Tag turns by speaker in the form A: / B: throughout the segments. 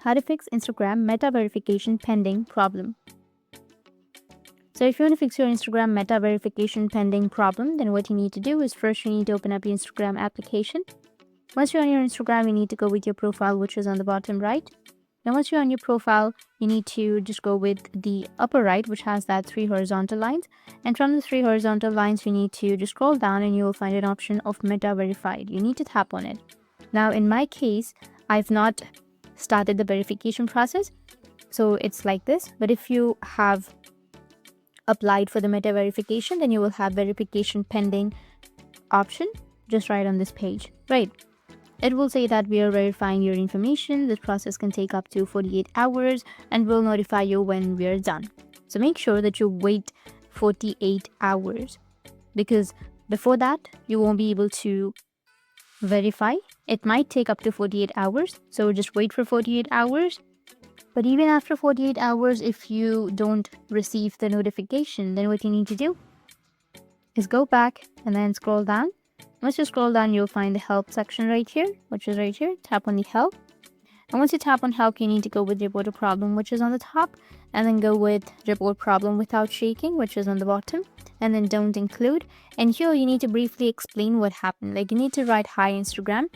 A: how to fix Instagram meta verification pending problem. So if you want to fix your Instagram meta verification pending problem, then what you need to do is first you need to open up your Instagram application. Once you're on your Instagram, you need to go with your profile, which is on the bottom right. Now, once you're on your profile, you need to just go with the upper right, which has that 3 horizontal lines. And from the 3 horizontal lines, you need to just scroll down and you will find an option of Meta Verified. You need to tap on it. Now, in my case, I've not started the verification process, so it's like this. But if you have applied for the Meta Verification, then you will have verification pending option just right on this page, right? It will say that we are verifying your information. This process can take up to 48 hours and will notify you when we are done. So make sure that you wait 48 hours because before that, you won't be able to verify. It might take up to 48 hours. So just wait for 48 hours. But even after 48 hours, if you don't receive the notification, then what you need to do is go back and then scroll down. Once you scroll down, you'll find the help section right here, which is right here. Tap on the help. And once you tap on help, you need to go with report a problem, which is on the top, and then go with report problem without shaking, which is on the bottom, and then don't include. And here you need to briefly explain what happened. Like you need to write, hi Instagram,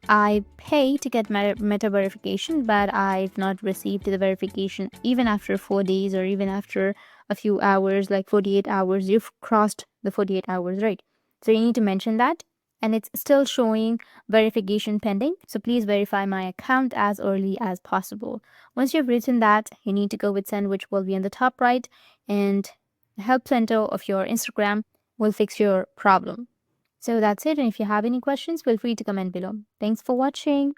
A: I pay to get meta verification, but I've not received the verification even after 4 days or even after a few hours, like 48 hours. You've crossed the 48 hours, right? So you need to mention that. And it's still showing verification pending. So please verify my account as early as possible. Once you've written that, you need to go with send, which will be on the top right, and the help center of your Instagram will fix your problem. So that's it. And if you have any questions, feel free to comment below. Thanks for watching.